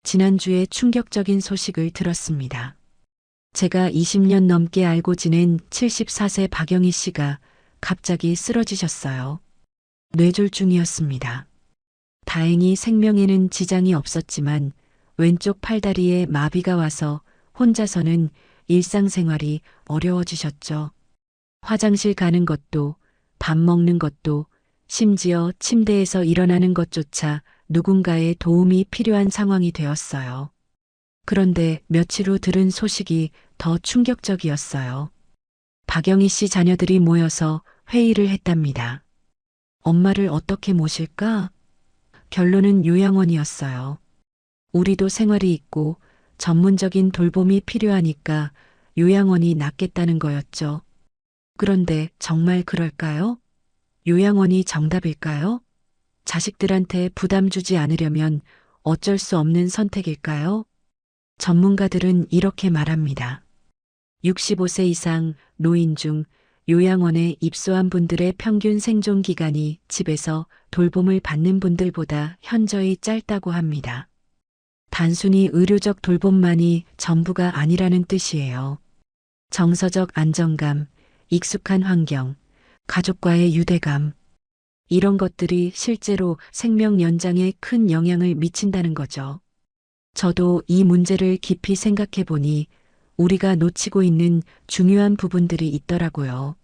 지난주에 충격적인 소식을 들었습니다. 제가 20년 넘게 알고 지낸 74세 박영희 씨가 갑자기 쓰러지셨어요. 뇌졸중이었습니다. 다행히 생명에는 지장이 없었지만 왼쪽 팔다리에 마비가 와서 혼자서는 일상생활이 어려워지셨죠. 화장실 가는 것도, 밥 먹는 것도, 심지어 침대에서 일어나는 것조차 누군가의 도움이 필요한 상황이 되었어요. 그런데 며칠 후 들은 소식이 더 충격적이었어요. 박영희 씨 자녀들이 모여서 회의를 했답니다. 엄마를 어떻게 모실까? 결론은 요양원이었어요. 우리도 생활이 있고 전문적인 돌봄이 필요하니까 요양원이 낫겠다는 거였죠. 그런데 정말 그럴까요? 요양원이 정답일까요? 자식들한테 부담 주지 않으려면 어쩔 수 없는 선택일까요? 전문가들은 이렇게 말합니다. 65세 이상 노인 중 요양원에 입소한 분들의 평균 생존 기간이 집에서 돌봄을 받는 분들보다 현저히 짧다고 합니다. 단순히 의료적 돌봄만이 전부가 아니라는 뜻이에요. 정서적 안정감, 익숙한 환경, 가족과의 유대감, 이런 것들이 실제로 생명 연장에 큰 영향을 미친다는 거죠. 저도 이 문제를 깊이 생각해 보니 우리가 놓치고 있는 중요한 부분들이 있더라고요.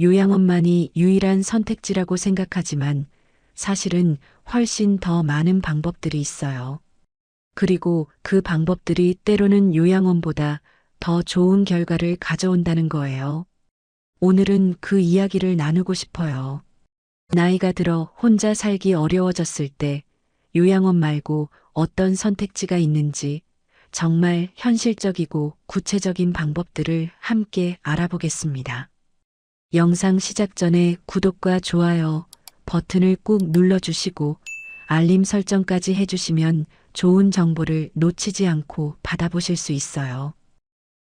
요양원만이 유일한 선택지라고 생각하지만 사실은 훨씬 더 많은 방법들이 있어요. 그리고 그 방법들이 때로는 요양원보다 더 좋은 결과를 가져온다는 거예요. 오늘은 그 이야기를 나누고 싶어요. 나이가 들어 혼자 살기 어려워졌을 때 요양원 말고 어떤 선택지가 있는지 정말 현실적이고 구체적인 방법들을 함께 알아보겠습니다. 영상 시작 전에 구독과 좋아요 버튼을 꾹 눌러주시고 알림 설정까지 해주시면 좋은 정보를 놓치지 않고 받아보실 수 있어요.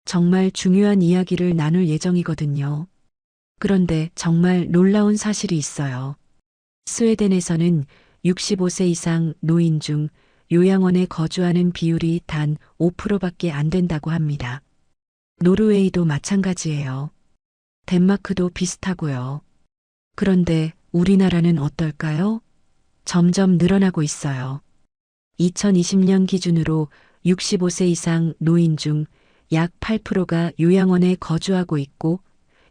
정말 중요한 이야기를 나눌 예정이거든요. 그런데 정말 놀라운 사실이 있어요. 스웨덴에서는 65세 이상 노인 중 요양원에 거주하는 비율이 단 5%밖에 안 된다고 합니다. 노르웨이도 마찬가지예요. 덴마크도 비슷하고요. 그런데 우리나라는 어떨까요? 점점 늘어나고 있어요. 2020년 기준으로 65세 이상 노인 중 약 8%가 요양원에 거주하고 있고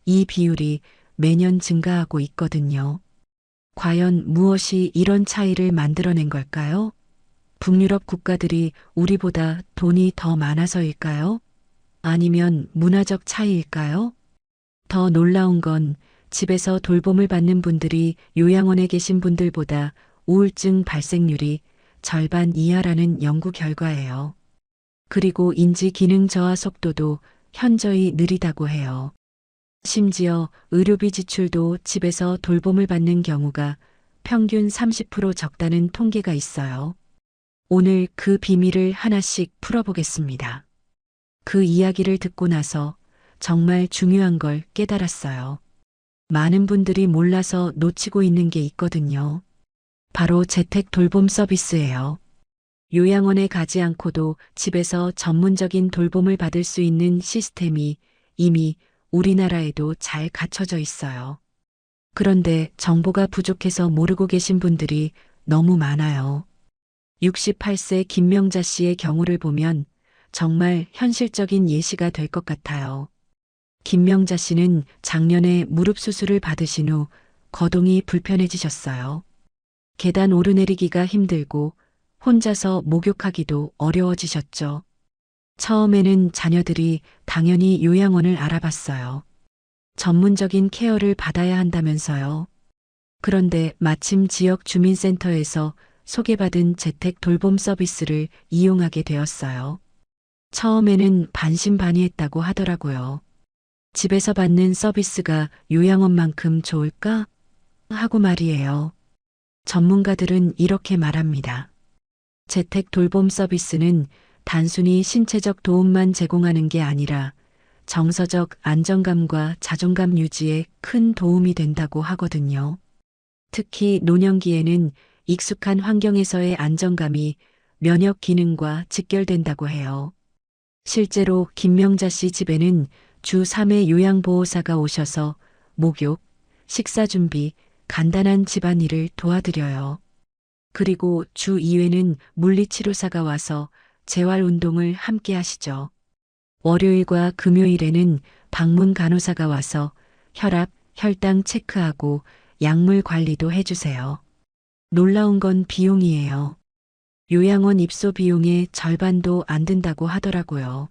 이 비율이 매년 증가하고 있거든요. 과연 무엇이 이런 차이를 만들어낸 걸까요? 북유럽 국가들이 우리보다 돈이 더 많아서일까요? 아니면 문화적 차이일까요? 더 놀라운 건 집에서 돌봄을 받는 분들이 요양원에 계신 분들보다 우울증 발생률이 절반 이하라는 연구 결과예요. 그리고 인지 기능 저하 속도도 현저히 느리다고 해요. 심지어 의료비 지출도 집에서 돌봄을 받는 경우가 평균 30% 적다는 통계가 있어요. 오늘 그 비밀을 하나씩 풀어보겠습니다. 그 이야기를 듣고 나서 정말 중요한 걸 깨달았어요. 많은 분들이 몰라서 놓치고 있는 게 있거든요. 바로 재택 돌봄 서비스예요. 요양원에 가지 않고도 집에서 전문적인 돌봄을 받을 수 있는 시스템이 이미 우리나라에도 잘 갖춰져 있어요. 그런데 정보가 부족해서 모르고 계신 분들이 너무 많아요. 68세 김명자 씨의 경우를 보면 정말 현실적인 예시가 될 것 같아요. 김명자 씨는 작년에 무릎 수술을 받으신 후 거동이 불편해지셨어요. 계단 오르내리기가 힘들고 혼자서 목욕하기도 어려워지셨죠. 처음에는 자녀들이 당연히 요양원을 알아봤어요. 전문적인 케어를 받아야 한다면서요. 그런데 마침 지역 주민센터에서 소개받은 재택 돌봄 서비스를 이용하게 되었어요. 처음에는 반신반의했다고 하더라고요. 집에서 받는 서비스가 요양원만큼 좋을까? 하고 말이에요. 전문가들은 이렇게 말합니다. 재택 돌봄 서비스는 단순히 신체적 도움만 제공하는 게 아니라 정서적 안정감과 자존감 유지에 큰 도움이 된다고 하거든요. 특히 노년기에는 익숙한 환경에서의 안정감이 면역 기능과 직결된다고 해요. 실제로 김명자 씨 집에는 주 3회 요양보호사가 오셔서 목욕, 식사 준비, 간단한 집안일을 도와드려요. 그리고 주 2회는 물리치료사가 와서 재활 운동을 함께 하시죠. 월요일과 금요일에는 방문 간호사가 와서 혈압, 혈당 체크하고 약물 관리도 해주세요. 놀라운 건 비용이에요. 요양원 입소 비용의 절반도 안 든다고 하더라고요.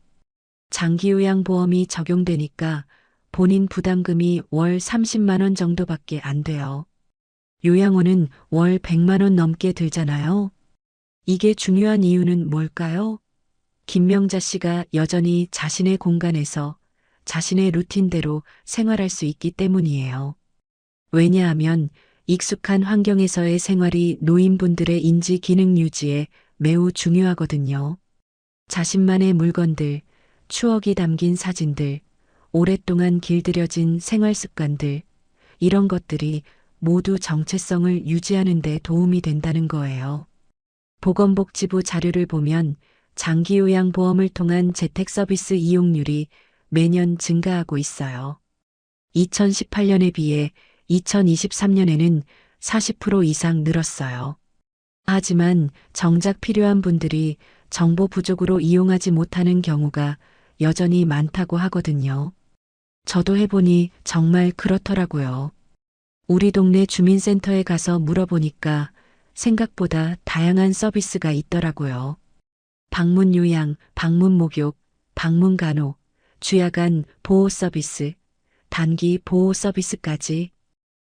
장기요양보험이 적용되니까 본인 부담금이 월 30만 원 정도밖에 안 돼요. 요양원은 월 100만 원 넘게 들잖아요. 이게 중요한 이유는 뭘까요? 김명자 씨가 여전히 자신의 공간에서 자신의 루틴대로 생활할 수 있기 때문이에요. 왜냐하면 익숙한 환경에서의 생활이 노인분들의 인지 기능 유지에 매우 중요하거든요. 자신만의 물건들, 추억이 담긴 사진들, 오랫동안 길들여진 생활 습관들, 이런 것들이 모두 정체성을 유지하는 데 도움이 된다는 거예요. 보건복지부 자료를 보면 장기요양보험을 통한 재택 서비스 이용률이 매년 증가하고 있어요. 2018년에 비해 2023년에는 40% 이상 늘었어요. 하지만 정작 필요한 분들이 정보 부족으로 이용하지 못하는 경우가 여전히 많다고 하거든요. 저도 해보니 정말 그렇더라고요. 우리 동네 주민센터에 가서 물어보니까 생각보다 다양한 서비스가 있더라고요. 방문 요양, 방문 목욕, 방문 간호, 주야간 보호 서비스, 단기 보호 서비스까지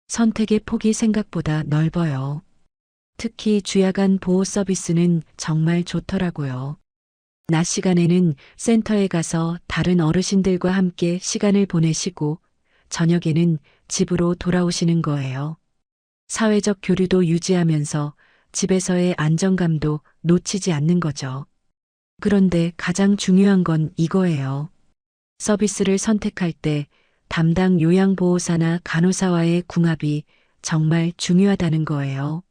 선택의 폭이 생각보다 넓어요. 특히 주야간 보호 서비스는 정말 좋더라고요. 낮 시간에는 센터에 가서 다른 어르신들과 함께 시간을 보내시고 저녁에는 집으로 돌아오시는 거예요. 사회적 교류도 유지하면서 집에서의 안정감도 놓치지 않는 거죠. 그런데 가장 중요한 건 이거예요. 서비스를 선택할 때 담당 요양보호사나 간호사와의 궁합이 정말 중요하다는 거예요.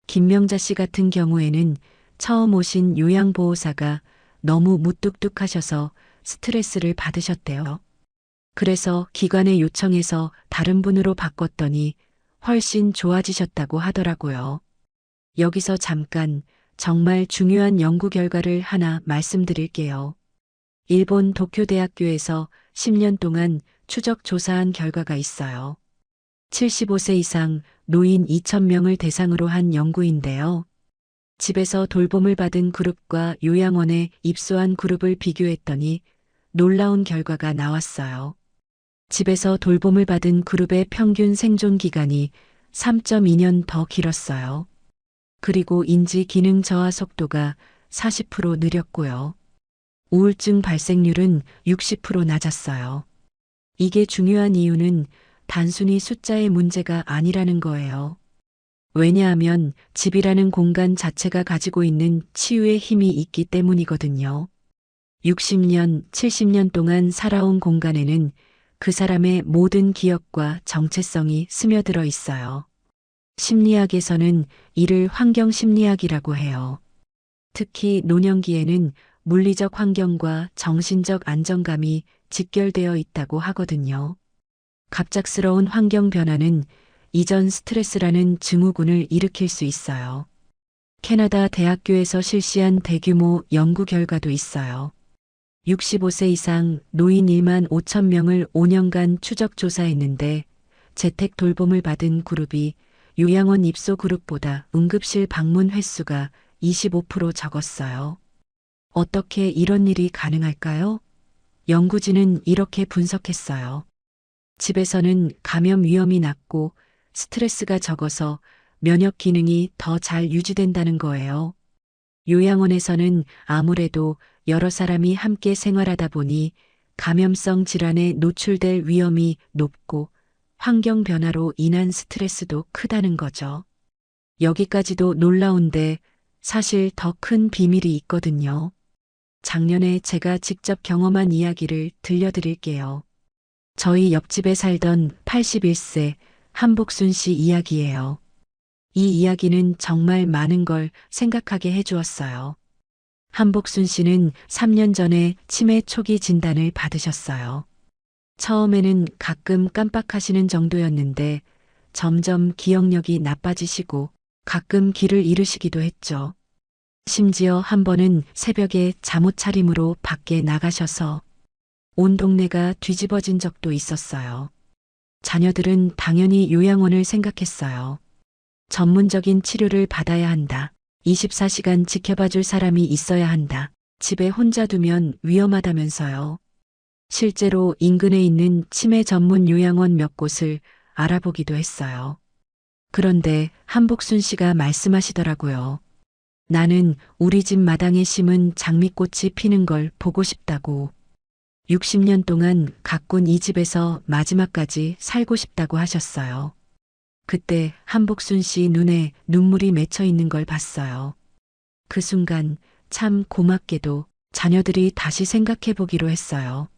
김명자 씨 같은 경우에는 처음 오신 요양보호사가 너무 무뚝뚝하셔서 스트레스를 받으셨대요. 그래서 기관에 요청해서 다른 분으로 바꿨더니 훨씬 좋아지셨다고 하더라고요. 여기서 잠깐 정말 중요한 연구 결과를 하나 말씀드릴게요. 일본 도쿄대학교에서 10년 동안 추적 조사한 결과가 있어요. 75세 이상 노인 2,000명을 대상으로 한 연구인데요. 집에서 돌봄을 받은 그룹과 요양원에 입소한 그룹을 비교했더니 놀라운 결과가 나왔어요. 집에서 돌봄을 받은 그룹의 평균 생존 기간이 3.2년 더 길었어요. 그리고 인지 기능 저하 속도가 40% 느렸고요. 우울증 발생률은 60% 낮았어요. 이게 중요한 이유는 단순히 숫자의 문제가 아니라는 거예요. 왜냐하면 집이라는 공간 자체가 가지고 있는 치유의 힘이 있기 때문이거든요. 60년, 70년 동안 살아온 공간에는 그 사람의 모든 기억과 정체성이 스며들어 있어요. 심리학에서는 이를 환경심리학이라고 해요. 특히 노년기에는 물리적 환경과 정신적 안정감이 직결되어 있다고 하거든요. 갑작스러운 환경 변화는 이전 스트레스라는 증후군을 일으킬 수 있어요. 캐나다 대학교에서 실시한 대규모 연구 결과도 있어요. 65세 이상 노인 1만 5천 명을 5년간 추적 조사했는데 재택 돌봄을 받은 그룹이 요양원 입소 그룹보다 응급실 방문 횟수가 25% 적었어요. 어떻게 이런 일이 가능할까요? 연구진은 이렇게 분석했어요. 집에서는 감염 위험이 낮고 스트레스가 적어서 면역 기능이 더 잘 유지된다는 거예요. 요양원에서는 아무래도 여러 사람이 함께 생활하다 보니 감염성 질환에 노출될 위험이 높고 환경 변화로 인한 스트레스도 크다는 거죠. 여기까지도 놀라운데 사실 더 큰 비밀이 있거든요. 작년에 제가 직접 경험한 이야기를 들려드릴게요. 저희 옆집에 살던 81세 한복순 씨 이야기예요. 이 이야기는 정말 많은 걸 생각하게 해주었어요. 한복순 씨는 3년 전에 치매 초기 진단을 받으셨어요. 처음에는 가끔 깜빡하시는 정도였는데 점점 기억력이 나빠지시고 가끔 길을 잃으시기도 했죠. 심지어 한 번은 새벽에 잠옷 차림으로 밖에 나가셔서 온 동네가 뒤집어진 적도 있었어요. 자녀들은 당연히 요양원을 생각했어요. 전문적인 치료를 받아야 한다. 24시간 지켜봐줄 사람이 있어야 한다. 집에 혼자 두면 위험하다면서요. 실제로 인근에 있는 치매 전문 요양원 몇 곳을 알아보기도 했어요. 그런데 한복순 씨가 말씀하시더라고요. 나는 우리 집 마당에 심은 장미꽃이 피는 걸 보고 싶다고. 60년 동안 가꾼 이 집에서 마지막까지 살고 싶다고 하셨어요. 그때 한복순 씨 눈에 눈물이 맺혀 있는 걸 봤어요. 그 순간 참 고맙게도 자녀들이 다시 생각해 보기로 했어요.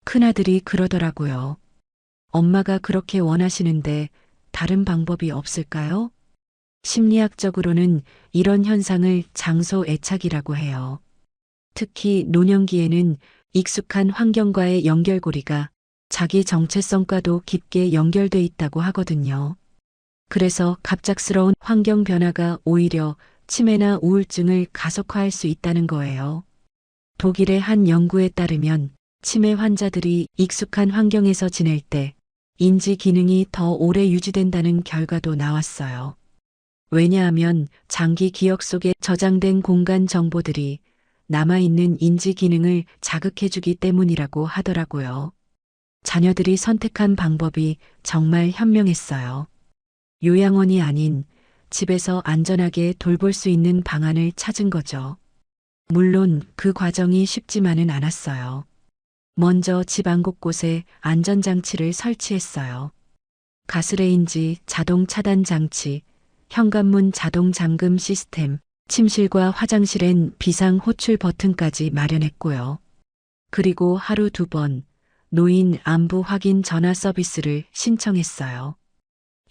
큰아들이 그러더라고요. 엄마가 그렇게 원하시는데 다른 방법이 없을까요? 심리학적으로는 이런 현상을 장소 애착이라고 해요. 특히 노년기에는 익숙한 환경과의 연결고리가 자기 정체성과도 깊게 연결돼 있다고 하거든요. 그래서 갑작스러운 환경 변화가 오히려 치매나 우울증을 가속화할 수 있다는 거예요. 독일의 한 연구에 따르면 치매 환자들이 익숙한 환경에서 지낼 때 인지 기능이 더 오래 유지된다는 결과도 나왔어요. 왜냐하면 장기 기억 속에 저장된 공간 정보들이 남아있는 인지 기능을 자극해주기 때문이라고 하더라고요. 자녀들이 선택한 방법이 정말 현명했어요. 요양원이 아닌 집에서 안전하게 돌볼 수 있는 방안을 찾은 거죠. 물론 그 과정이 쉽지만은 않았어요. 먼저 집 안 곳곳에 안전장치를 설치했어요. 가스레인지, 자동 차단 장치, 현관문 자동 잠금 시스템, 침실과 화장실엔 비상 호출 버튼까지 마련했고요. 그리고 하루 2번 노인 안부 확인 전화 서비스를 신청했어요.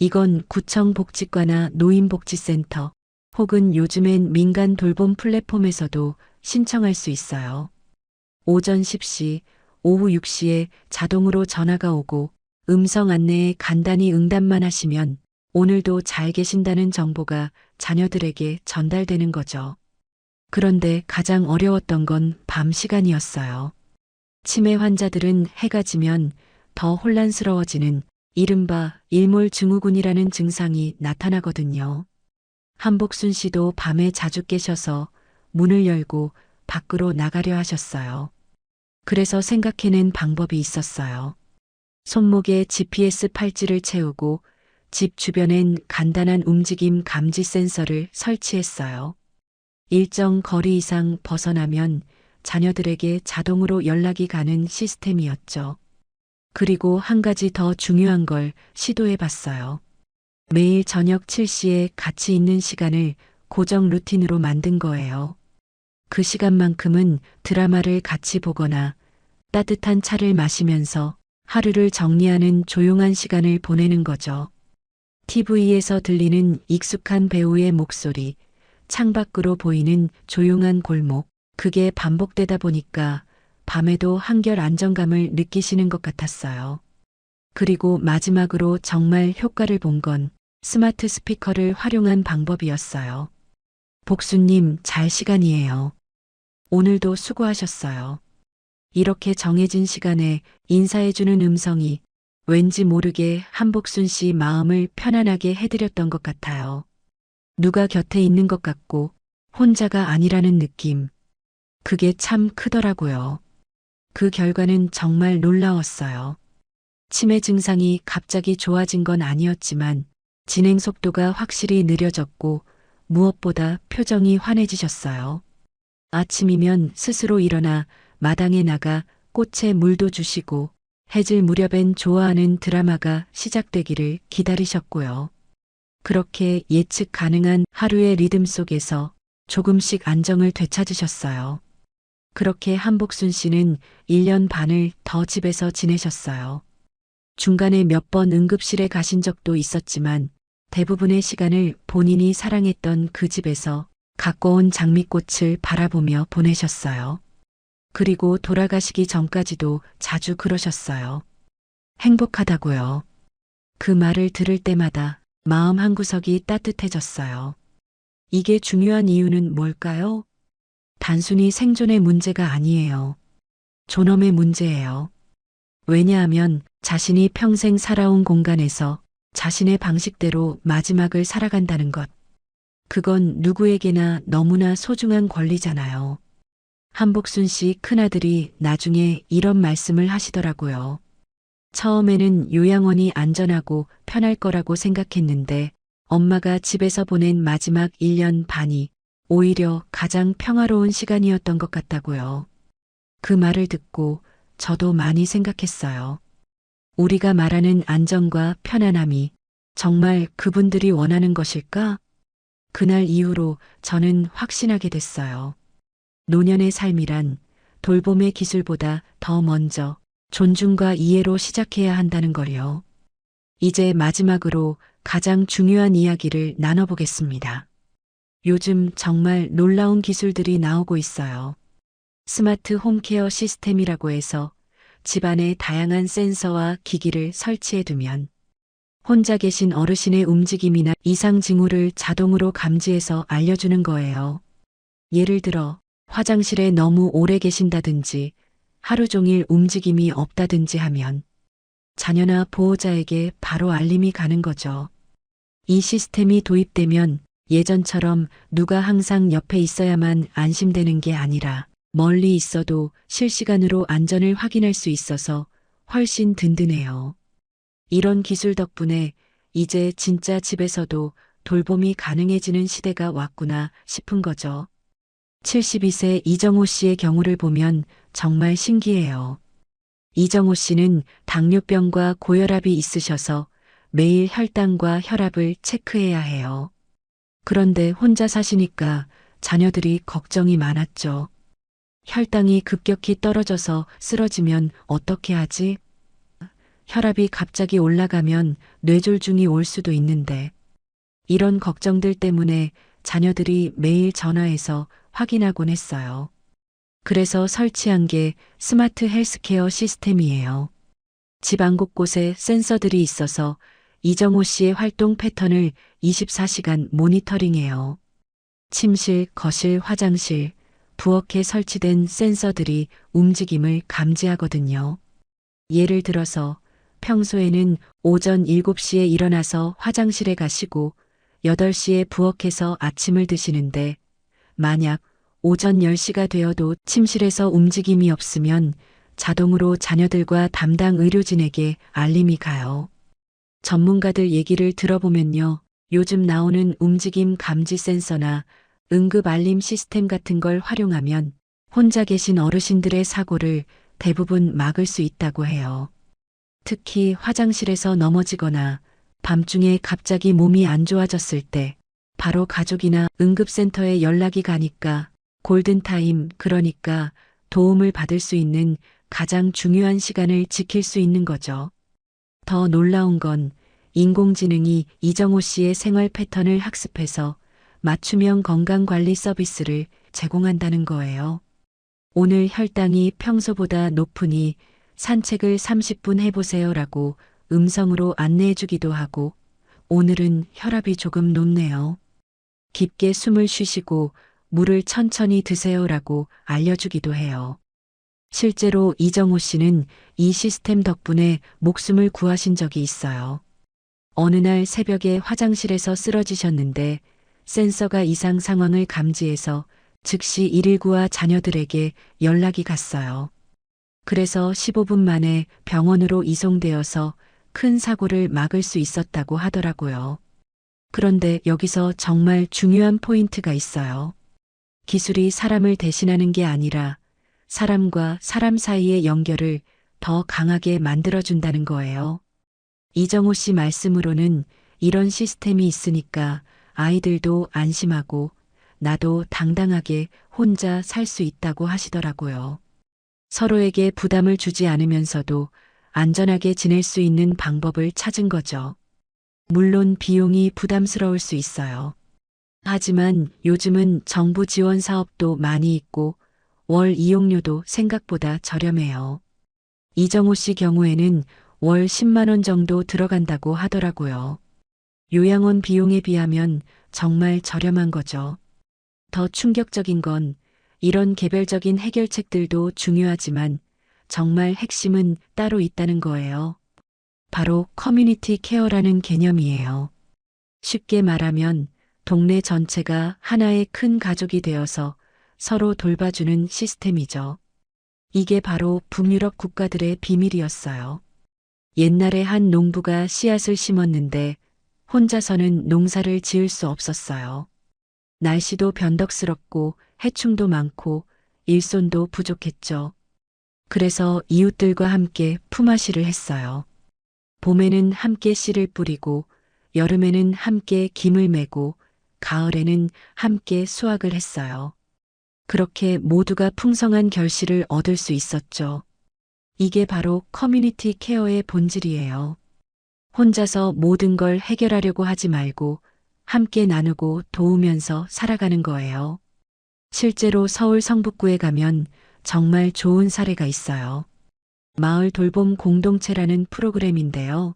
이건 구청 복지과나 노인복지센터 혹은 요즘엔 민간 돌봄 플랫폼에서도 신청할 수 있어요. 오전 10시, 오후 6시에 자동으로 전화가 오고 음성 안내에 간단히 응답만 하시면 오늘도 잘 계신다는 정보가 자녀들에게 전달되는 거죠. 그런데 가장 어려웠던 건 밤 시간이었어요. 치매 환자들은 해가 지면 더 혼란스러워지는 이른바 일몰증후군이라는 증상이 나타나거든요. 한복순 씨도 밤에 자주 깨셔서 문을 열고 밖으로 나가려 하셨어요. 그래서 생각해낸 방법이 있었어요. 손목에 GPS 팔찌를 채우고 집 주변엔 간단한 움직임 감지 센서를 설치했어요. 일정 거리 이상 벗어나면 자녀들에게 자동으로 연락이 가는 시스템이었죠. 그리고 한 가지 더 중요한 걸 시도해 봤어요. 매일 저녁 7시에 같이 있는 시간을 고정 루틴으로 만든 거예요. 그 시간만큼은 드라마를 같이 보거나 따뜻한 차를 마시면서 하루를 정리하는 조용한 시간을 보내는 거죠. TV에서 들리는 익숙한 배우의 목소리, 창밖으로 보이는 조용한 골목, 그게 반복되다 보니까 밤에도 한결 안정감을 느끼시는 것 같았어요. 그리고 마지막으로 정말 효과를 본 건 스마트 스피커를 활용한 방법이었어요. 복수님, 잘 시간이에요. 오늘도 수고하셨어요. 이렇게 정해진 시간에 인사해주는 음성이 왠지 모르게 한복순 씨 마음을 편안하게 해드렸던 것 같아요. 누가 곁에 있는 것 같고 혼자가 아니라는 느낌. 그게 참 크더라고요. 그 결과는 정말 놀라웠어요. 치매 증상이 갑자기 좋아진 건 아니었지만 진행 속도가 확실히 느려졌고 무엇보다 표정이 환해지셨어요. 아침이면 스스로 일어나 마당에 나가 꽃에 물도 주시고 해질 무렵엔 좋아하는 드라마가 시작되기를 기다리셨고요. 그렇게 예측 가능한 하루의 리듬 속에서 조금씩 안정을 되찾으셨어요. 그렇게 한복순 씨는 1년 반을 더 집에서 지내셨어요. 중간에 몇 번 응급실에 가신 적도 있었지만 대부분의 시간을 본인이 사랑했던 그 집에서 가꿔온 장미꽃을 바라보며 보내셨어요. 그리고 돌아가시기 전까지도 자주 그러셨어요. 행복하다고요. 그 말을 들을 때마다 마음 한구석이 따뜻해졌어요. 이게 중요한 이유는 뭘까요? 단순히 생존의 문제가 아니에요. 존엄의 문제예요. 왜냐하면 자신이 평생 살아온 공간에서 자신의 방식대로 마지막을 살아간다는 것. 그건 누구에게나 너무나 소중한 권리잖아요. 한복순 씨 큰아들이 나중에 이런 말씀을 하시더라고요. 처음에는 요양원이 안전하고 편할 거라고 생각했는데 엄마가 집에서 보낸 마지막 1년 반이 오히려 가장 평화로운 시간이었던 것 같다고요. 그 말을 듣고 저도 많이 생각했어요. 우리가 말하는 안정과 편안함이 정말 그분들이 원하는 것일까? 그날 이후로 저는 확신하게 됐어요. 노년의 삶이란 돌봄의 기술보다 더 먼저 존중과 이해로 시작해야 한다는 걸요. 이제 마지막으로 가장 중요한 이야기를 나눠보겠습니다. 요즘 정말 놀라운 기술들이 나오고 있어요. 스마트 홈케어 시스템이라고 해서 집안에 다양한 센서와 기기를 설치해두면 혼자 계신 어르신의 움직임이나 이상 징후를 자동으로 감지해서 알려주는 거예요. 예를 들어 화장실에 너무 오래 계신다든지 하루 종일 움직임이 없다든지 하면 자녀나 보호자에게 바로 알림이 가는 거죠. 이 시스템이 도입되면 예전처럼 누가 항상 옆에 있어야만 안심되는 게 아니라 멀리 있어도 실시간으로 안전을 확인할 수 있어서 훨씬 든든해요. 이런 기술 덕분에 이제 진짜 집에서도 돌봄이 가능해지는 시대가 왔구나 싶은 거죠. 72세 이정호 씨의 경우를 보면 정말 신기해요. 이정호 씨는 당뇨병과 고혈압이 있으셔서 매일 혈당과 혈압을 체크해야 해요. 그런데 혼자 사시니까 자녀들이 걱정이 많았죠. 혈당이 급격히 떨어져서 쓰러지면 어떻게 하지? 혈압이 갑자기 올라가면 뇌졸중이 올 수도 있는데 이런 걱정들 때문에 자녀들이 매일 전화해서 확인하곤 했어요. 그래서 설치한 게 스마트 헬스케어 시스템이에요. 집 안 곳곳에 센서들이 있어서 이정호 씨의 활동 패턴을 24시간 모니터링해요. 침실, 거실, 화장실, 부엌에 설치된 센서들이 움직임을 감지하거든요. 예를 들어서 평소에는 오전 7시에 일어나서 화장실에 가시고 8시에 부엌에서 아침을 드시는데 만약 오전 10시가 되어도 침실에서 움직임이 없으면 자동으로 자녀들과 담당 의료진에게 알림이 가요. 전문가들 얘기를 들어보면요. 요즘 나오는 움직임 감지 센서나 응급 알림 시스템 같은 걸 활용하면 혼자 계신 어르신들의 사고를 대부분 막을 수 있다고 해요. 특히 화장실에서 넘어지거나 밤중에 갑자기 몸이 안 좋아졌을 때 바로 가족이나 응급센터에 연락이 가니까 골든타임, 그러니까 도움을 받을 수 있는 가장 중요한 시간을 지킬 수 있는 거죠. 더 놀라운 건 인공지능이 이정호 씨의 생활 패턴을 학습해서 맞춤형 건강관리 서비스를 제공한다는 거예요. 오늘 혈당이 평소보다 높으니 산책을 30분 해보세요라고 음성으로 안내해주기도 하고 오늘은 혈압이 조금 높네요. 깊게 숨을 쉬시고 물을 천천히 드세요라고 알려주기도 해요. 실제로 이정호 씨는 이 시스템 덕분에 목숨을 구하신 적이 있어요. 어느 날 새벽에 화장실에서 쓰러지셨는데 센서가 이상 상황을 감지해서 즉시 119와 자녀들에게 연락이 갔어요. 그래서 15분 만에 병원으로 이송되어서 큰 사고를 막을 수 있었다고 하더라고요. 그런데 여기서 정말 중요한 포인트가 있어요. 기술이 사람을 대신하는 게 아니라 사람과 사람 사이의 연결을 더 강하게 만들어준다는 거예요. 이정호 씨 말씀으로는 이런 시스템이 있으니까 아이들도 안심하고 나도 당당하게 혼자 살 수 있다고 하시더라고요. 서로에게 부담을 주지 않으면서도 안전하게 지낼 수 있는 방법을 찾은 거죠. 물론 비용이 부담스러울 수 있어요. 하지만 요즘은 정부 지원 사업도 많이 있고 월 이용료도 생각보다 저렴해요. 이정호 씨 경우에는 월 10만 원 정도 들어간다고 하더라고요. 요양원 비용에 비하면 정말 저렴한 거죠. 더 충격적인 건 이런 개별적인 해결책들도 중요하지만 정말 핵심은 따로 있다는 거예요. 바로 커뮤니티 케어라는 개념이에요. 쉽게 말하면 동네 전체가 하나의 큰 가족이 되어서 서로 돌봐주는 시스템이죠. 이게 바로 북유럽 국가들의 비밀이었어요. 옛날에 한 농부가 씨앗을 심었는데 혼자서는 농사를 지을 수 없었어요. 날씨도 변덕스럽고 해충도 많고 일손도 부족했죠. 그래서 이웃들과 함께 품앗이를 했어요. 봄에는 함께 씨를 뿌리고 여름에는 함께 김을 메고 가을에는 함께 수확을 했어요. 그렇게 모두가 풍성한 결실을 얻을 수 있었죠. 이게 바로 커뮤니티 케어의 본질이에요. 혼자서 모든 걸 해결하려고 하지 말고 함께 나누고 도우면서 살아가는 거예요. 실제로 서울 성북구에 가면 정말 좋은 사례가 있어요. 마을 돌봄 공동체라는 프로그램인데요.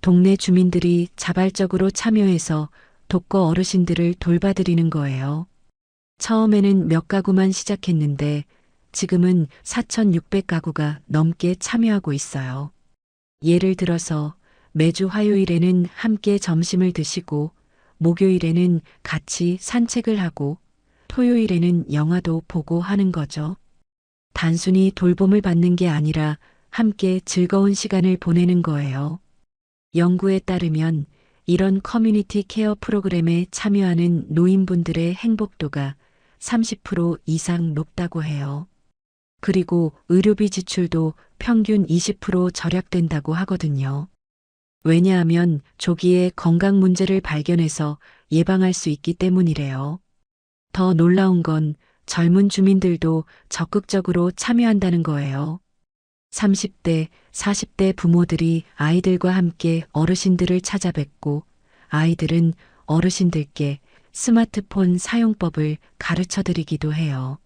동네 주민들이 자발적으로 참여해서 독거 어르신들을 돌봐드리는 거예요. 처음에는 몇 가구만 시작했는데 지금은 4,600가구가 넘게 참여하고 있어요. 예를 들어서 매주 화요일에는 함께 점심을 드시고 목요일에는 같이 산책을 하고 토요일에는 영화도 보고 하는 거죠. 단순히 돌봄을 받는 게 아니라 함께 즐거운 시간을 보내는 거예요. 연구에 따르면 이런 커뮤니티 케어 프로그램에 참여하는 노인분들의 행복도가 30% 이상 높다고 해요. 그리고 의료비 지출도 평균 20% 절약된다고 하거든요. 왜냐하면 조기에 건강 문제를 발견해서 예방할 수 있기 때문이래요. 더 놀라운 건 젊은 주민들도 적극적으로 참여한다는 거예요. 30대, 40대 부모들이 아이들과 함께 어르신들을 찾아뵙고 아이들은 어르신들께 스마트폰 사용법을 가르쳐 드리기도 해요.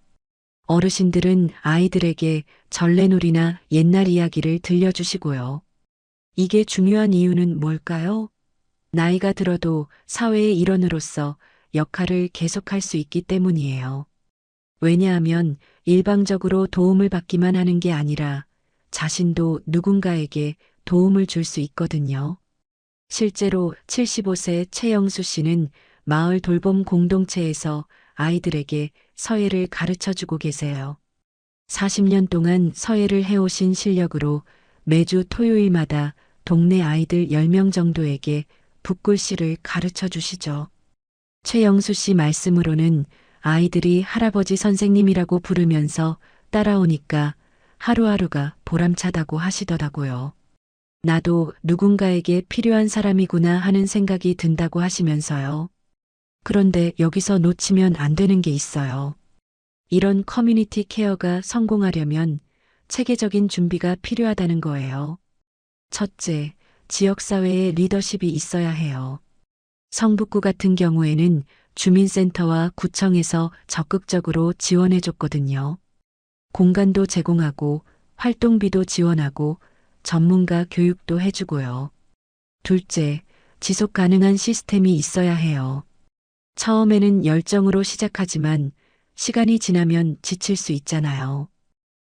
어르신들은 아이들에게 전래놀이나 옛날 이야기를 들려주시고요. 이게 중요한 이유는 뭘까요? 나이가 들어도 사회의 일원으로서 역할을 계속할 수 있기 때문이에요. 왜냐하면 일방적으로 도움을 받기만 하는 게 아니라 자신도 누군가에게 도움을 줄 수 있거든요. 실제로 75세 최영수 씨는 마을 돌봄 공동체에서 아이들에게 서예를 가르쳐 주고 계세요. 40년 동안 서예를 해오신 실력으로 매주 토요일마다 동네 아이들 10명 정도에게 붓글씨를 가르쳐 주시죠. 최영수 씨 말씀으로는 아이들이 할아버지 선생님이라고 부르면서 따라오니까 하루하루가 보람차다고 하시더라고요. 나도 누군가에게 필요한 사람이구나 하는 생각이 든다고 하시면서요. 그런데 여기서 놓치면 안 되는 게 있어요. 이런 커뮤니티 케어가 성공하려면 체계적인 준비가 필요하다는 거예요. 첫째, 지역사회의 리더십이 있어야 해요. 성북구 같은 경우에는 주민센터와 구청에서 적극적으로 지원해줬거든요. 공간도 제공하고 활동비도 지원하고 전문가 교육도 해주고요. 둘째, 지속 가능한 시스템이 있어야 해요. 처음에는 열정으로 시작하지만 시간이 지나면 지칠 수 있잖아요.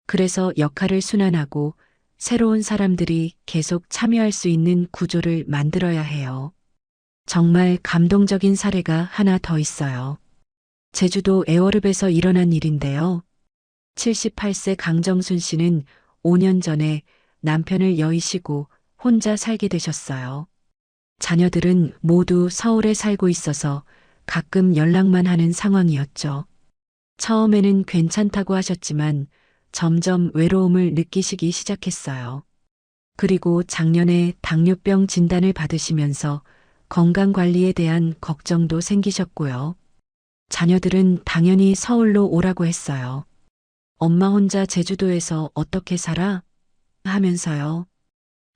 그래서 역할을 순환하고 새로운 사람들이 계속 참여할 수 있는 구조를 만들어야 해요. 정말 감동적인 사례가 하나 더 있어요. 제주도 애월읍에서 일어난 일인데요. 78세 강정순 씨는 5년 전에 남편을 여의시고 혼자 살게 되셨어요. 자녀들은 모두 서울에 살고 있어서 가끔 연락만 하는 상황이었죠. 처음에는 괜찮다고 하셨지만 점점 외로움을 느끼시기 시작했어요. 그리고 작년에 당뇨병 진단을 받으시면서 건강관리에 대한 걱정도 생기셨고요. 자녀들은 당연히 서울로 오라고 했어요. 엄마 혼자 제주도에서 어떻게 살아? 하면서요.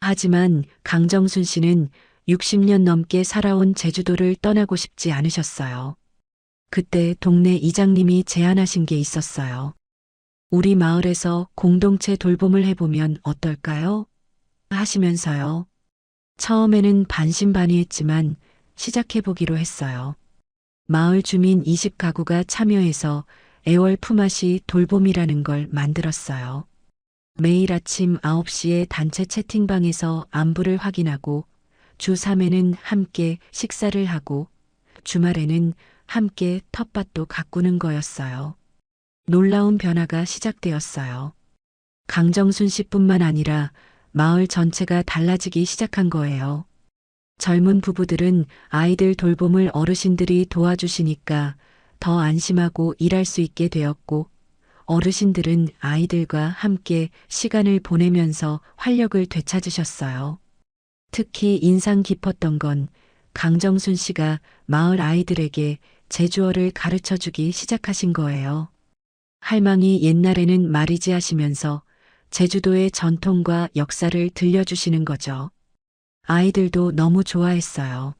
하지만 강정순 씨는 60년 넘게 살아온 제주도를 떠나고 싶지 않으셨어요. 그때 동네 이장님이 제안하신 게 있었어요. 우리 마을에서 공동체 돌봄을 해보면 어떨까요? 하시면서요. 처음에는 반신반의했지만 시작해보기로 했어요. 마을 주민 20가구가 참여해서 애월 품앗이 돌봄이라는 걸 만들었어요. 매일 아침 9시에 단체 채팅방에서 안부를 확인하고 주 3회는 함께 식사를 하고 주말에는 함께 텃밭도 가꾸는 거였어요. 놀라운 변화가 시작되었어요. 강정순 씨뿐만 아니라 마을 전체가 달라지기 시작한 거예요. 젊은 부부들은 아이들 돌봄을 어르신들이 도와주시니까 더 안심하고 일할 수 있게 되었고, 어르신들은 아이들과 함께 시간을 보내면서 활력을 되찾으셨어요. 특히 인상 깊었던 건 강정순 씨가 마을 아이들에게 제주어를 가르쳐 주기 시작하신 거예요. 할망이 옛날에는 말이지 하시면서 제주도의 전통과 역사를 들려주시는 거죠. 아이들도 너무 좋아했어요.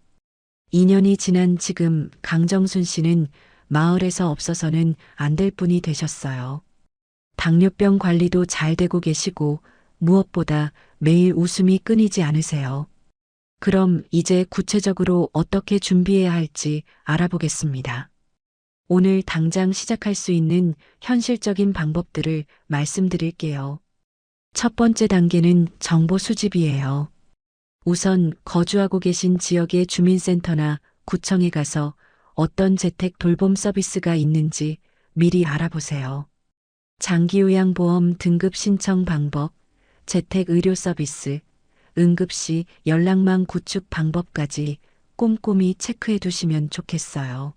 2년이 지난 지금 강정순 씨는 마을에서 없어서는 안 될 분이 되셨어요. 당뇨병 관리도 잘 되고 계시고 무엇보다 매일 웃음이 끊이지 않으세요. 그럼 이제 구체적으로 어떻게 준비해야 할지 알아보겠습니다. 오늘 당장 시작할 수 있는 현실적인 방법들을 말씀드릴게요. 첫 번째 단계는 정보 수집이에요. 우선 거주하고 계신 지역의 주민센터나 구청에 가서 어떤 재택 돌봄 서비스가 있는지 미리 알아보세요. 장기요양보험 등급 신청 방법, 재택 의료 서비스, 응급시 연락망 구축 방법까지 꼼꼼히 체크해 두시면 좋겠어요.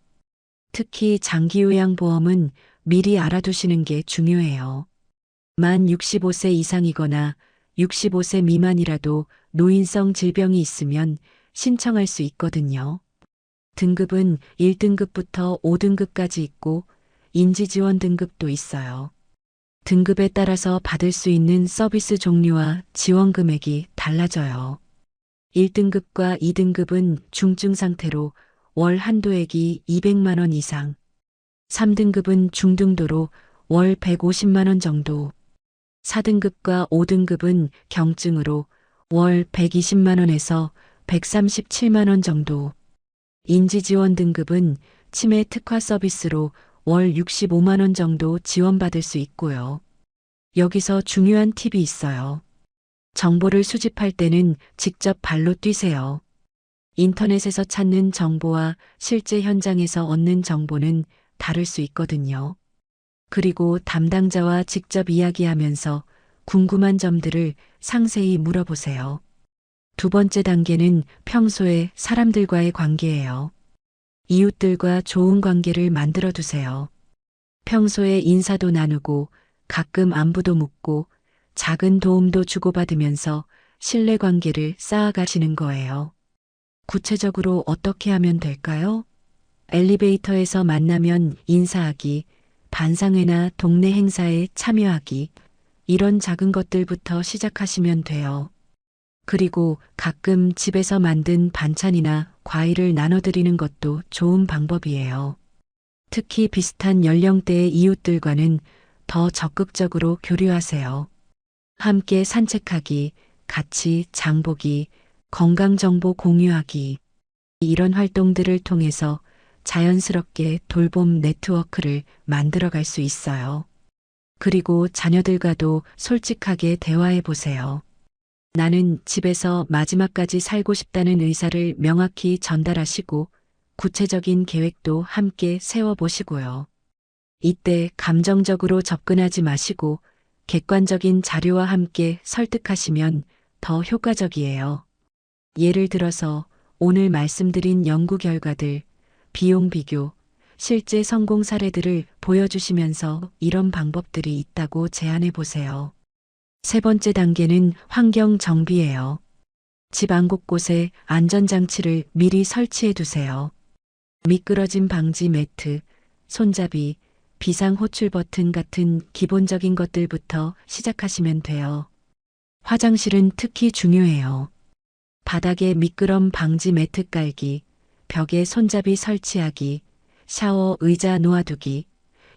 특히 장기요양보험은 미리 알아두시는 게 중요해요. 만 65세 이상이거나 65세 미만이라도 노인성 질병이 있으면 신청할 수 있거든요. 등급은 1등급부터 5등급까지 있고 인지지원 등급도 있어요. 등급에 따라서 받을 수 있는 서비스 종류와 지원 금액이 달라져요. 1등급과 2등급은 중증 상태로 월 한도액이 200만 원 이상, 3등급은 중등도로 월 150만 원 정도, 4등급과 5등급은 경증으로 월 120만 원에서 137만 원 정도, 인지지원 등급은 치매 특화 서비스로 월 65만 원 정도 지원받을 수 있고요. 여기서 중요한 팁이 있어요. 정보를 수집할 때는 직접 발로 뛰세요. 인터넷에서 찾는 정보와 실제 현장에서 얻는 정보는 다를 수 있거든요. 그리고 담당자와 직접 이야기하면서 궁금한 점들을 상세히 물어보세요. 두 번째 단계는 평소에 사람들과의 관계예요. 이웃들과 좋은 관계를 만들어 두세요. 평소에 인사도 나누고 가끔 안부도 묻고 작은 도움도 주고받으면서 신뢰관계를 쌓아가시는 거예요. 구체적으로 어떻게 하면 될까요? 엘리베이터에서 만나면 인사하기, 반상회나 동네 행사에 참여하기, 이런 작은 것들부터 시작하시면 돼요. 그리고 가끔 집에서 만든 반찬이나 과일을 나눠드리는 것도 좋은 방법이에요. 특히 비슷한 연령대의 이웃들과는 더 적극적으로 교류하세요. 함께 산책하기, 같이 장보기, 건강정보 공유하기, 이런 활동들을 통해서 자연스럽게 돌봄 네트워크를 만들어갈 수 있어요. 그리고 자녀들과도 솔직하게 대화해 보세요. 나는 집에서 마지막까지 살고 싶다는 의사를 명확히 전달하시고 구체적인 계획도 함께 세워보시고요. 이때 감정적으로 접근하지 마시고 객관적인 자료와 함께 설득하시면 더 효과적이에요. 예를 들어서 오늘 말씀드린 연구 결과들, 비용 비교, 실제 성공 사례들을 보여주시면서 이런 방법들이 있다고 제안해 보세요. 세 번째 단계는 환경 정비예요. 집 안 곳곳에 안전장치를 미리 설치해 두세요. 미끄러짐 방지 매트, 손잡이, 비상 호출 버튼 같은 기본적인 것들부터 시작하시면 돼요. 화장실은 특히 중요해요. 바닥에 미끄럼 방지 매트 깔기, 벽에 손잡이 설치하기, 샤워 의자 놓아두기,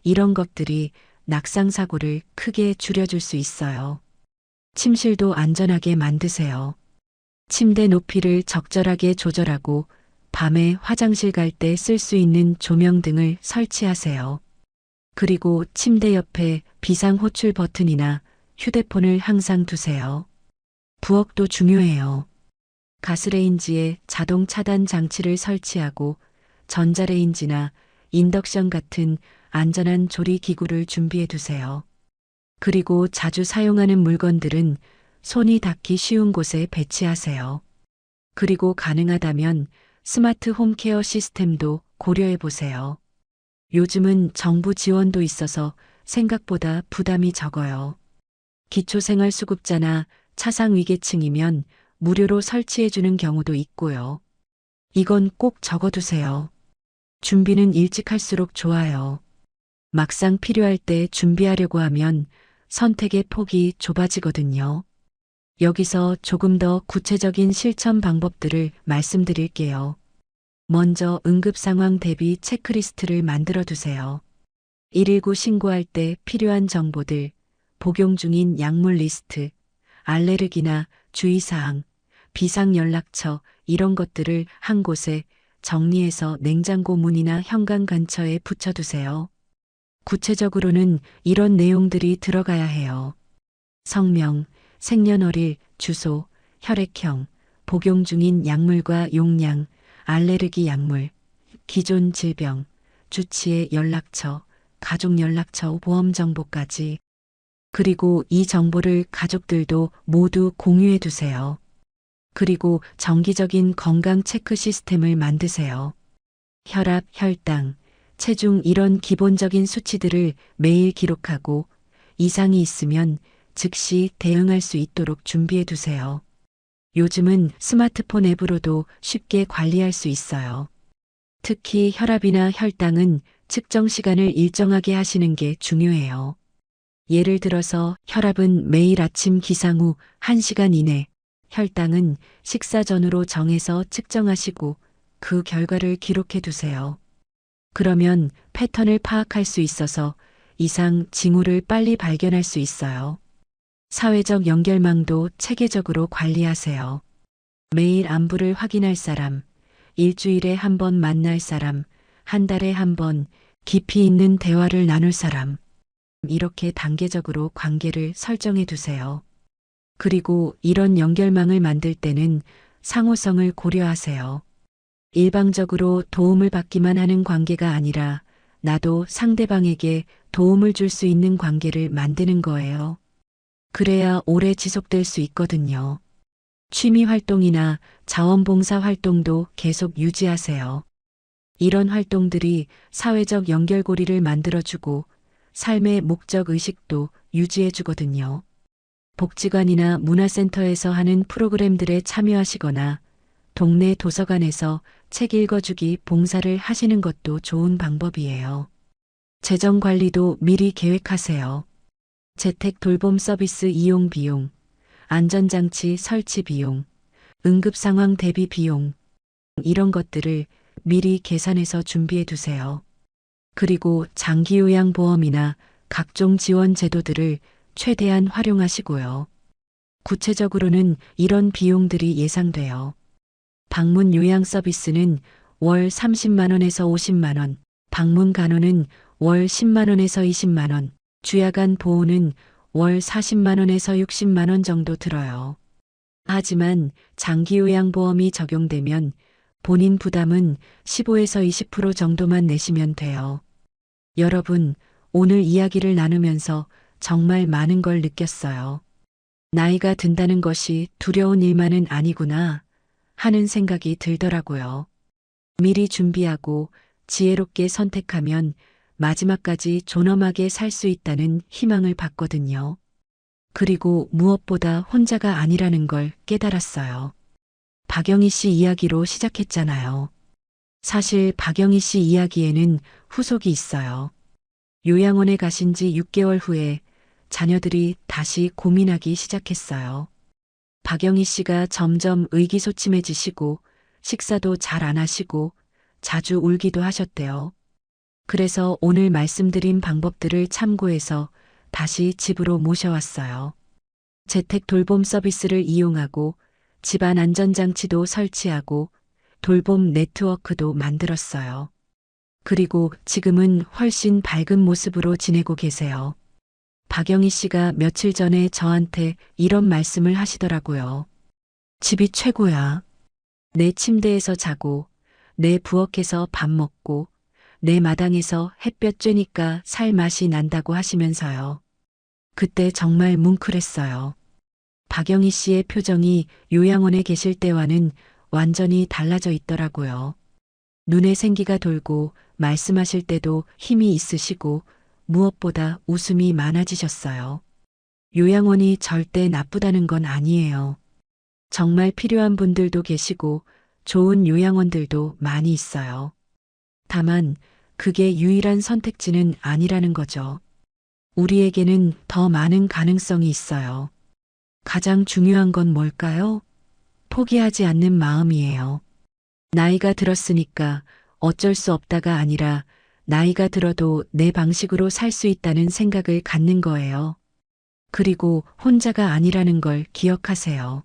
이런 것들이 낙상 사고를 크게 줄여줄 수 있어요. 침실도 안전하게 만드세요. 침대 높이를 적절하게 조절하고 밤에 화장실 갈 때 쓸 수 있는 조명 등을 설치하세요. 그리고 침대 옆에 비상 호출 버튼이나 휴대폰을 항상 두세요. 부엌도 중요해요. 가스레인지에 자동 차단 장치를 설치하고 전자레인지나 인덕션 같은 안전한 조리 기구를 준비해 두세요. 그리고 자주 사용하는 물건들은 손이 닿기 쉬운 곳에 배치하세요. 그리고 가능하다면 스마트 홈케어 시스템도 고려해 보세요. 요즘은 정부 지원도 있어서 생각보다 부담이 적어요. 기초생활수급자나 차상위계층이면 무료로 설치해주는 경우도 있고요. 이건 꼭 적어두세요. 준비는 일찍 할수록 좋아요. 막상 필요할 때 준비하려고 하면 선택의 폭이 좁아지거든요. 여기서 조금 더 구체적인 실천 방법들을 말씀드릴게요. 먼저 응급 상황 대비 체크리스트를 만들어 두세요. 119 신고할 때 필요한 정보들, 복용 중인 약물 리스트, 알레르기나 주의사항, 비상연락처 이런 것들을 한 곳에 정리해서 냉장고 문이나 현관 근처에 붙여두세요. 구체적으로는 이런 내용들이 들어가야 해요. 성명, 생년월일, 주소, 혈액형, 복용 중인 약물과 용량, 알레르기 약물, 기존 질병, 주치의 연락처, 가족 연락처 보험 정보까지. 그리고 이 정보를 가족들도 모두 공유해 두세요. 그리고 정기적인 건강 체크 시스템을 만드세요. 혈압, 혈당, 체중 이런 기본적인 수치들을 매일 기록하고 이상이 있으면 즉시 대응할 수 있도록 준비해 두세요. 요즘은 스마트폰 앱으로도 쉽게 관리할 수 있어요. 특히 혈압이나 혈당은 측정 시간을 일정하게 하시는 게 중요해요. 예를 들어서 혈압은 매일 아침 기상 후 1시간 이내, 혈당은 식사 전후로 정해서 측정하시고 그 결과를 기록해 두세요. 그러면 패턴을 파악할 수 있어서 이상 징후를 빨리 발견할 수 있어요. 사회적 연결망도 체계적으로 관리하세요. 매일 안부를 확인할 사람, 일주일에 한 번 만날 사람, 한 달에 한 번 깊이 있는 대화를 나눌 사람, 이렇게 단계적으로 관계를 설정해 두세요. 그리고 이런 연결망을 만들 때는 상호성을 고려하세요. 일방적으로 도움을 받기만 하는 관계가 아니라 나도 상대방에게 도움을 줄 수 있는 관계를 만드는 거예요. 그래야 오래 지속될 수 있거든요. 취미 활동이나 자원봉사 활동도 계속 유지하세요. 이런 활동들이 사회적 연결고리를 만들어주고 삶의 목적 의식도 유지해주거든요. 복지관이나 문화센터에서 하는 프로그램들에 참여하시거나 동네 도서관에서 책 읽어주기 봉사를 하시는 것도 좋은 방법이에요. 재정 관리도 미리 계획하세요. 재택 돌봄 서비스 이용 비용, 안전장치 설치 비용, 응급상황 대비 비용, 이런 것들을 미리 계산해서 준비해 두세요. 그리고 장기요양보험이나 각종 지원 제도들을 최대한 활용하시고요. 구체적으로는 이런 비용들이 예상돼요. 방문 요양 서비스는 월 30만 원에서 50만 원, 방문 간호는 월 10만 원에서 20만 원, 주야간 보호는 월 40만 원에서 60만 원 정도 들어요. 하지만 장기요양보험이 적용되면 본인 부담은 15에서 20% 정도만 내시면 돼요. 여러분, 오늘 이야기를 나누면서 정말 많은 걸 느꼈어요. 나이가 든다는 것이 두려운 일만은 아니구나 하는 생각이 들더라고요. 미리 준비하고 지혜롭게 선택하면 마지막까지 존엄하게 살 수 있다는 희망을 받거든요. 그리고 무엇보다 혼자가 아니라는 걸 깨달았어요. 박영희 씨 이야기로 시작했잖아요. 사실 박영희 씨 이야기에는 후속이 있어요. 요양원에 가신 지 6개월 후에 자녀들이 다시 고민하기 시작했어요. 박영희 씨가 점점 의기소침해지시고 식사도 잘 안 하시고 자주 울기도 하셨대요. 그래서 오늘 말씀드린 방법들을 참고해서 다시 집으로 모셔왔어요. 재택 돌봄 서비스를 이용하고 집안 안전장치도 설치하고 돌봄 네트워크도 만들었어요. 그리고 지금은 훨씬 밝은 모습으로 지내고 계세요. 박영희 씨가 며칠 전에 저한테 이런 말씀을 하시더라고요. 집이 최고야. 내 침대에서 자고, 내 부엌에서 밥 먹고, 내 마당에서 햇볕 쬐니까 살 맛이 난다고 하시면서요. 그때 정말 뭉클했어요. 박영희 씨의 표정이 요양원에 계실 때와는 완전히 달라져 있더라고요. 눈에 생기가 돌고 말씀하실 때도 힘이 있으시고 무엇보다 웃음이 많아지셨어요. 요양원이 절대 나쁘다는 건 아니에요. 정말 필요한 분들도 계시고 좋은 요양원들도 많이 있어요. 다만 그게 유일한 선택지는 아니라는 거죠. 우리에게는 더 많은 가능성이 있어요. 가장 중요한 건 뭘까요? 포기하지 않는 마음이에요. 나이가 들었으니까 어쩔 수 없다가 아니라 나이가 들어도 내 방식으로 살 수 있다는 생각을 갖는 거예요. 그리고 혼자가 아니라는 걸 기억하세요.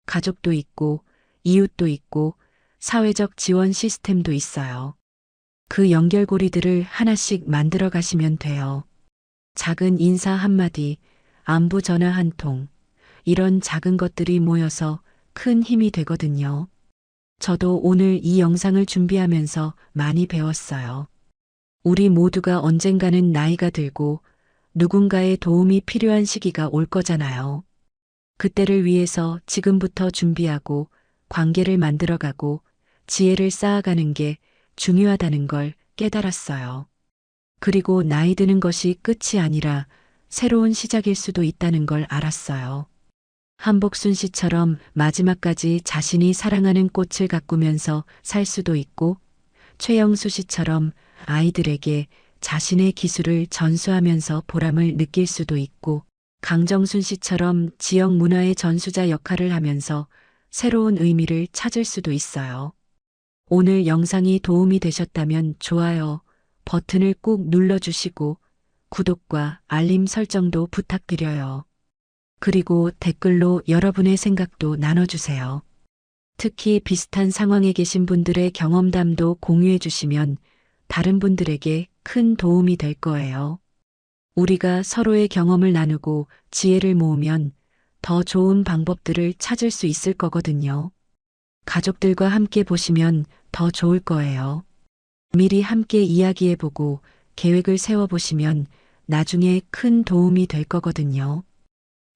가족도 있고, 이웃도 있고, 사회적 지원 시스템도 있어요. 그 연결고리들을 하나씩 만들어 가시면 돼요. 작은 인사 한마디, 안부 전화 한 통, 이런 작은 것들이 모여서 큰 힘이 되거든요. 저도 오늘 이 영상을 준비하면서 많이 배웠어요. 우리 모두가 언젠가는 나이가 들고 누군가의 도움이 필요한 시기가 올 거잖아요. 그때를 위해서 지금부터 준비하고 관계를 만들어가고 지혜를 쌓아가는 게 중요하다는 걸 깨달았어요. 그리고 나이 드는 것이 끝이 아니라 새로운 시작일 수도 있다는 걸 알았어요. 한복순 씨처럼 마지막까지 자신이 사랑하는 꽃을 가꾸면서 살 수도 있고, 최영수 씨처럼 아이들에게 자신의 기술을 전수하면서 보람을 느낄 수도 있고, 강정순 씨처럼 지역 문화의 전수자 역할을 하면서 새로운 의미를 찾을 수도 있어요. 오늘 영상이 도움이 되셨다면 좋아요 버튼을 꾹 눌러주시고 구독과 알림 설정도 부탁드려요. 그리고 댓글로 여러분의 생각도 나눠주세요. 특히 비슷한 상황에 계신 분들의 경험담도 공유해 주시면 다른 분들에게 큰 도움이 될 거예요. 우리가 서로의 경험을 나누고 지혜를 모으면 더 좋은 방법들을 찾을 수 있을 거거든요. 가족들과 함께 보시면 더 좋을 거예요. 미리 함께 이야기해보고 계획을 세워보시면 나중에 큰 도움이 될 거거든요.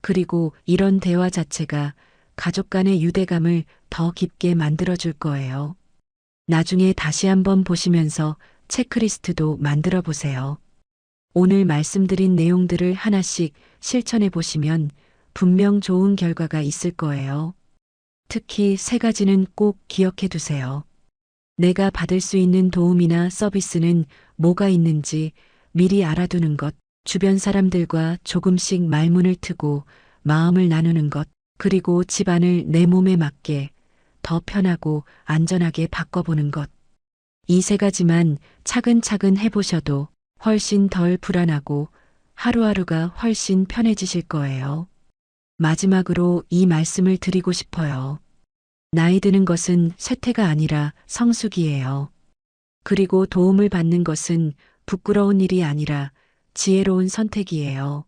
그리고 이런 대화 자체가 가족 간의 유대감을 더 깊게 만들어줄 거예요. 나중에 다시 한번 보시면서 체크리스트도 만들어 보세요. 오늘 말씀드린 내용들을 하나씩 실천해 보시면 분명 좋은 결과가 있을 거예요. 특히 3가지는 꼭 기억해 두세요. 내가 받을 수 있는 도움이나 서비스는 뭐가 있는지 미리 알아두는 것, 주변 사람들과 조금씩 말문을 트고 마음을 나누는 것, 그리고 집안을 내 몸에 맞게 더 편하고 안전하게 바꿔보는 것. 이 3가지만 차근차근 해보셔도 훨씬 덜 불안하고 하루하루가 훨씬 편해지실 거예요. 마지막으로 이 말씀을 드리고 싶어요. 나이 드는 것은 쇠퇴가 아니라 성숙이에요. 그리고 도움을 받는 것은 부끄러운 일이 아니라 지혜로운 선택이에요.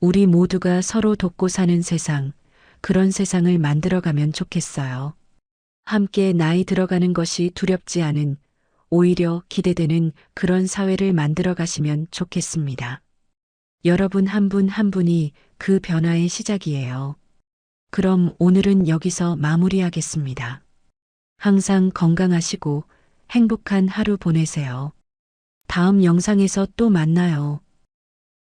우리 모두가 서로 돕고 사는 세상, 그런 세상을 만들어가면 좋겠어요. 함께 나이 들어가는 것이 두렵지 않은, 오히려 기대되는 그런 사회를 만들어 가시면 좋겠습니다. 여러분 한 분 한 분이 그 변화의 시작이에요. 그럼 오늘은 여기서 마무리하겠습니다. 항상 건강하시고 행복한 하루 보내세요. 다음 영상에서 또 만나요.